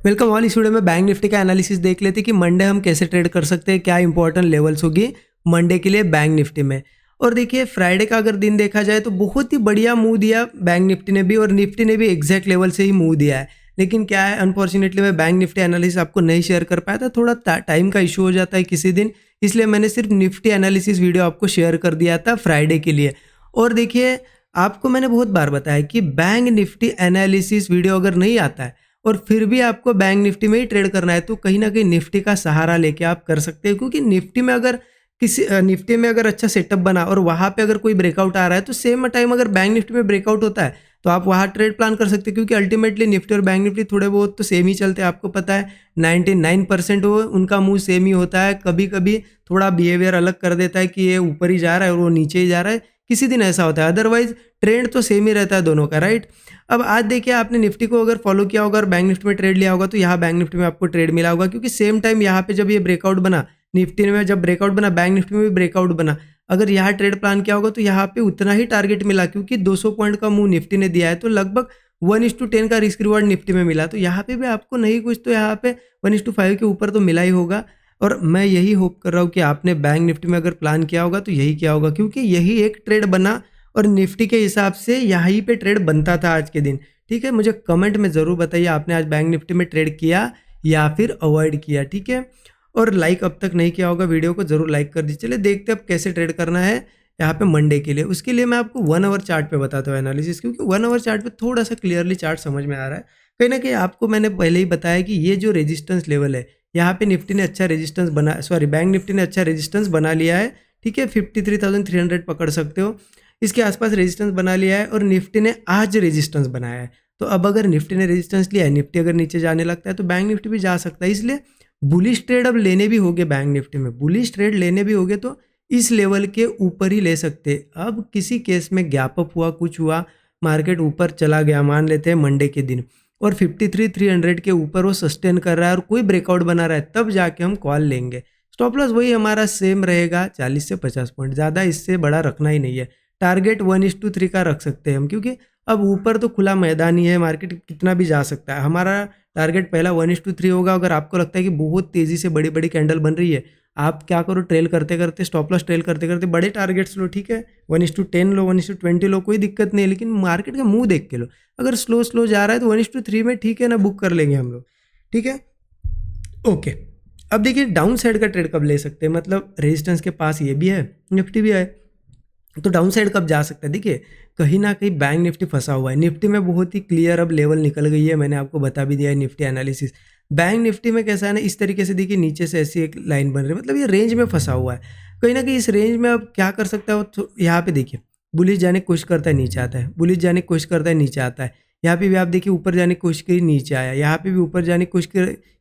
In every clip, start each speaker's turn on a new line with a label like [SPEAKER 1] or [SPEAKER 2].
[SPEAKER 1] Welcome all. इस video में bank Nifty का एनालिसिस देख लेते हैं कि मंडे हम कैसे ट्रेड कर सकते हैं, क्या इंपॉर्टेंट लेवल्स होगी मंडे के लिए बैंक निफ्टी में। और देखिए फ्राइडे का अगर दिन देखा जाए तो बहुत ही बढ़िया मूव दिया बैंक निफ्टी ने भी, और निफ्टी ने भी एग्जैक्ट लेवल से ही मूव दिया है। लेकिन क्या है, अनफॉर्चुनेटली मैं बैंक निफ्टी एनालिसिस आपको नहीं शेयर कर पाया था, थोड़ा टाइम का इशू हो जाता है किसी दिन, इसलिए मैंने सिर्फ निफ्टी एनालिसिस वीडियो आपको शेयर कर दिया था फ्राइडे के लिए। और देखिए आपको मैंने बहुत बार बताया कि बैंक निफ्टी एनालिसिस वीडियो अगर नहीं आता है और फिर भी आपको बैंक निफ्टी में ही ट्रेड करना है तो कहीं ना कहीं निफ्टी का सहारा लेके आप कर सकते हो, क्योंकि निफ्टी में अगर अच्छा सेटअप बना और वहाँ पे अगर कोई ब्रेकआउट आ रहा है तो सेम टाइम अगर बैंक निफ्टी में ब्रेकआउट होता है तो आप वहाँ ट्रेड प्लान कर सकते हो, क्योंकि अल्टीमेटली निफ्टी और बैंक निफ्टी थोड़े बहुत तो सेम ही चलते हैं। आपको पता है 99% वो उनका मूव सेम ही होता है। कभी कभी थोड़ा बिहेवियर अलग कर देता है कि ये ऊपर ही जा रहा है और वो नीचे ही जा रहा है, किसी दिन ऐसा होता है, अदरवाइज ट्रेंड तो सेम ही रहता है दोनों का, राइट। अब आज देखिए आपने निफ्टी को अगर फॉलो किया होगा और बैंक निफ्टी में ट्रेड लिया होगा तो यहाँ बैंक निफ्टी में आपको ट्रेड मिला होगा, क्योंकि सेम टाइम यहाँ पे जब ये ब्रेकआउट बना निफ्टी में, जब ब्रेकआउट बना बैंक निफ्टी में भी ब्रेकआउट बना, अगर यहाँ ट्रेड प्लान किया होगा तो यहाँ पे उतना ही टारगेट मिला, क्योंकि 200 पॉइंट का मूव निफ्टी ने दिया है तो लगभग 1:10 का रिस्क रिवॉर्ड निफ्टी में मिला। तो यहाँ पे भी आपको नहीं कुछ तो यहाँ पे 1:5 के ऊपर तो मिला ही होगा। और मैं यही होप कर रहा हूँ कि आपने बैंक निफ्टी में अगर प्लान किया होगा तो यही किया होगा, क्योंकि यही एक ट्रेड बना और निफ्टी के हिसाब से यहीं पे ट्रेड बनता था आज के दिन। ठीक है, मुझे कमेंट में ज़रूर बताइए आपने आज बैंक निफ्टी में ट्रेड किया या फिर अवॉइड किया, ठीक है। और लाइक अब तक नहीं किया होगा वीडियो को ज़रूर लाइक कर दीजिए। चलिए देखते हैं अब कैसे ट्रेड करना है यहाँ पे मंडे के लिए। उसके लिए मैं आपको 1 आवर चार्ट पे बताता हूँ एनालिसिस, क्योंकि 1 आवर चार्ट पे थोड़ा सा क्लियरली चार्ट समझ में आ रहा है। कहीं ना कहीं आपको मैंने पहले ही बताया कि ये जो रेजिस्टेंस लेवल है यहाँ पे निफ्टी ने अच्छा रेजिस्टेंस बैंक निफ्टी ने अच्छा रेजिस्टेंस बना लिया है, ठीक है। 53,300 पकड़ सकते हो, इसके आसपास रेजिस्टेंस बना लिया है और निफ्टी ने आज रेजिस्टेंस बनाया है। तो अब अगर निफ्टी ने रेजिस्टेंस लिया है, निफ्टी अगर नीचे जाने लगता है तो बैंक निफ्टी भी जा सकता है। इसलिए बुलिश ट्रेड अब लेने भी होंगे बैंक निफ्टी में, बुलिश ट्रेड लेने भी होंगे तो इस लेवल के ऊपर ही ले सकते। अब किसी केस में गैप अप हुआ, कुछ हुआ, मार्केट ऊपर चला गया, मान लेते हैं मंडे के दिन, और 53,300 के ऊपर वो सस्टेन कर रहा है और कोई ब्रेकआउट बना रहा है, तब जाके हम कॉल लेंगे। स्टॉप लॉस वही हमारा सेम रहेगा 40 से 50 पॉइंट, ज़्यादा इससे बड़ा रखना ही नहीं है। टारगेट 1:3 का रख सकते हैं हम, क्योंकि अब ऊपर तो खुला मैदान ही है, मार्केट कितना भी जा सकता है। हमारा टारगेट पहला 1:3 होगा। अगर आपको लगता है कि बहुत तेज़ी से बड़ी बड़ी कैंडल बन रही है, आप क्या करो, ट्रेल करते करते, स्टॉप लॉस ट्रेल करते करते बड़े टारगेट्स लो, ठीक है। 1:10 लो, 1:20 लो, कोई दिक्कत नहीं है, लेकिन मार्केट का मुंह देख के लो। अगर स्लो स्लो जा रहा है तो 1:3 में ठीक है ना, बुक कर लेंगे हम लोग, ठीक है, ओके। अब देखिए डाउन साइड का ट्रेड कब ले सकते हैं, मतलब रेजिस्टेंस के पास ये भी है, निफ्टी भी है, तो डाउन साइड कब जा सकता है। देखिए कहीं ना कहीं बैंक निफ्टी फंसा हुआ है, निफ्टी में बहुत ही क्लियर अब लेवल निकल गई है, मैंने आपको बता भी दिया है निफ्टी एनालिसिस। बैंक निफ्टी में कैसा है ना, इस तरीके से देखिए नीचे से ऐसी एक लाइन बन रही है, मतलब ये रेंज में फंसा हुआ है। कहीं ना कहीं इस रेंज में अब क्या कर सकता है, तो यहाँ पे देखिए बुलिश जाने की कोशिश करता है, नीचे आता है, बुलिश जाने की कोशिश करता है, नीचे आता है। यहाँ पे भी आप देखिए ऊपर जाने की कोशिश की, नीचे आया, यहाँ पे भी ऊपर जाने की कोशिश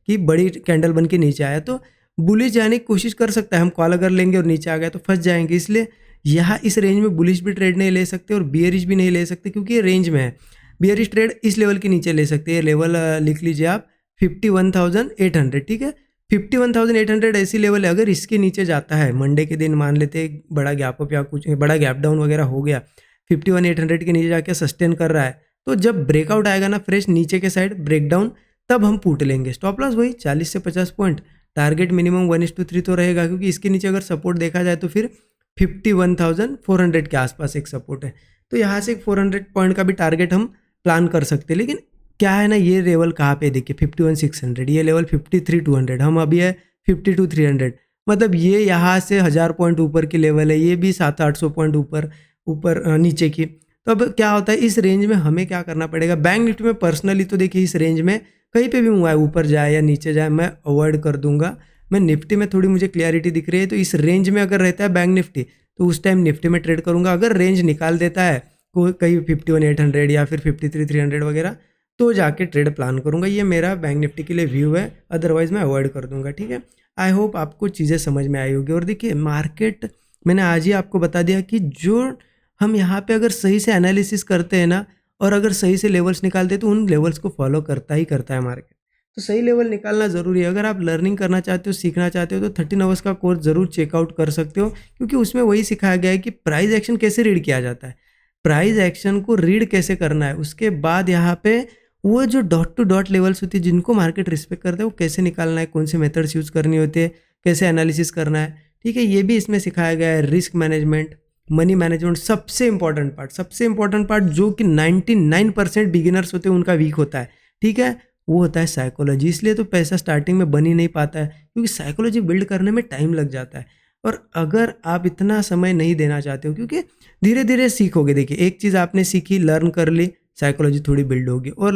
[SPEAKER 1] की, बड़ी कैंडल बन के नीचे आया। तो बुलिश जाने की कोशिश कर सकता है, हम कॉल अगर लेंगे और नीचे आ गया तो फंस जाएंगे। इसलिए यहाँ इस रेंज में बुलिश भी ट्रेड नहीं ले सकते और बियरिश भी नहीं ले सकते, क्योंकि ये रेंज में है। बियरिश ट्रेड इस लेवल के नीचे ले सकते हैं, लेवल लिख लीजिए आप 51,800, ठीक है। 51,800 ऐसी लेवल है, अगर इसके नीचे जाता है मंडे के दिन, मान लेते हैं बड़ा गैप अप या कुछ बड़ा गैप डाउन वगैरह हो गया, 51,800 के नीचे जाके सस्टेन कर रहा है, तो जब ब्रेकआउट आएगा ना फ्रेश नीचे के साइड ब्रेकडाउन, तब हम पुट लेंगे। स्टॉप लॉस वही 40 से 50 पॉइंट, टारगेट मिनिमम 1:3 तो रहेगा, क्योंकि इसके नीचे अगर सपोर्ट देखा जाए तो फिर 51,400 के आसपास एक सपोर्ट है। तो यहाँ से एक 400 पॉइंट का भी टारगेट हम प्लान कर सकते हैं। लेकिन क्या है ना, ये लेवल कहाँ पे देखिए 51,600, ये लेवल 53,200, हम अभी है 52,300, मतलब ये यहाँ से 1000 पॉइंट ऊपर की लेवल है, ये भी 700-800 पॉइंट ऊपर नीचे की। तो अब क्या होता है, इस रेंज में हमें क्या करना पड़ेगा। बैंक निफ्टी में पर्सनली तो देखिए इस रेंज में कहीं पे भी मूव आए, ऊपर जाए या नीचे जाए, मैं अवॉइड कर दूंगा। मैं निफ्टी में थोड़ी मुझे क्लियरिटी दिख रही है, तो इस रेंज में अगर रहता है बैंक निफ्टी तो उस टाइम निफ्टी में ट्रेड करूंगा। अगर रेंज निकाल देता है कोई कहीं 51,800 या फिर 53,300 वगैरह, तो जाके ट्रेड प्लान करूंगा। ये मेरा बैंक निफ्टी के लिए व्यू है, अदरवाइज मैं अवॉइड कर दूंगा, ठीक है। आई होप आपको चीज़ें समझ में आई होगी। और देखिए मार्केट मैंने आज ही आपको बता दिया कि जो हम यहाँ पे अगर सही से एनालिसिस करते हैं ना, और अगर सही से लेवल्स निकालते हैं तो उन लेवल्स को फॉलो करता ही करता है मार्केट। तो सही लेवल निकालना ज़रूरी है। अगर आप लर्निंग करना चाहते हो, सीखना चाहते हो, तो 13 आवर्स का कोर्स ज़रूर चेकआउट कर सकते हो, क्योंकि उसमें वही सिखाया गया है कि प्राइस एक्शन कैसे रीड किया जाता है, प्राइस एक्शन को रीड कैसे करना है। उसके बाद यहाँ पे वो जो डॉट टू डॉट लेवल्स होती है जिनको मार्केट रिस्पेक्ट करता है, वो कैसे निकालना है, कौन से मेथड्स यूज़ करनी होती है, कैसे एनालिसिस करना है, ठीक है, ये भी इसमें सिखाया गया है। रिस्क मैनेजमेंट, मनी मैनेजमेंट, सबसे इंपॉर्टेंट पार्ट जो कि 99% बिगिनर्स होते हैं उनका वीक होता है, ठीक है, वो होता है साइकोलॉजी। इसलिए तो पैसा स्टार्टिंग में बन ही नहीं पाता है, क्योंकि साइकोलॉजी बिल्ड करने में टाइम लग जाता है। और अगर आप इतना समय नहीं देना चाहते हो, क्योंकि धीरे धीरे सीखोगे, देखिए एक चीज़ आपने सीखी, लर्न कर ली, साइकोलॉजी थोड़ी बिल्ड होगी। और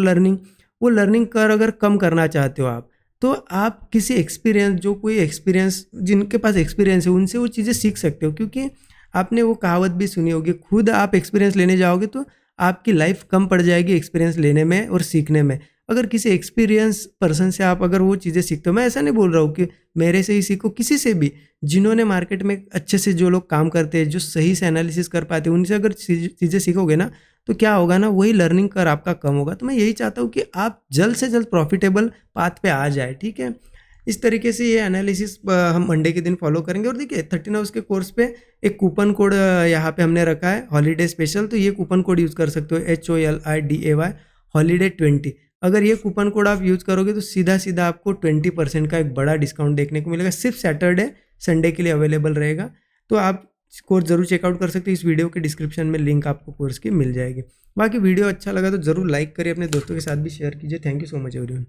[SPEAKER 1] वो लर्निंग कर अगर कम करना चाहते हो आप, तो आप किसी एक्सपीरियंस, जो कोई एक्सपीरियंस, जिनके पास एक्सपीरियंस है उनसे वो चीज़ें सीख सकते हो। क्योंकि आपने वो कहावत भी सुनी होगी, खुद आप एक्सपीरियंस लेने जाओगे तो आपकी लाइफ कम पड़ जाएगी एक्सपीरियंस लेने में और सीखने में। अगर किसी एक्सपीरियंस पर्सन से आप अगर वो चीज़ें सीखते हो, मैं ऐसा नहीं बोल रहा हूँ कि मेरे से ही सीखो, किसी से भी, जिन्होंने मार्केट में अच्छे से जो लोग काम करते हैं, जो सही से एनालिसिस कर पाते हैं, उनसे अगर चीज़ें सीखोगे ना, तो क्या होगा ना, वही लर्निंग कर आपका कम होगा। तो मैं यही चाहता हूँ कि आप जल्द से जल्द प्रॉफिटेबल पाथ पे आ जाए, ठीक है। इस तरीके से ये एनालिसिस हम मंडे के दिन फॉलो करेंगे। और देखिए 13 हाउस के कोर्स पे एक कूपन कोड यहाँ पे हमने रखा है, हॉलीडे स्पेशल, तो ये कूपन कोड यूज़ कर सकते हो, HOLIDAY holiday20। अगर ये कूपन कोड आप यूज़ करोगे तो सीधा सीधा आपको 20% का एक बड़ा डिस्काउंट देखने को मिलेगा। सिर्फ सैटरडे संडे के लिए अवेलेबल रहेगा, तो आप कोर्स ज़रूर चेकआउट कर सकते हो। इस वीडियो के डिस्क्रिप्शन में लिंक आपको कोर्स की मिल जाएगी। बाकी वीडियो अच्छा लगा तो ज़रूर लाइक करिए, अपने दोस्तों के साथ भी शेयर कीजिए। Thank you so much everyone.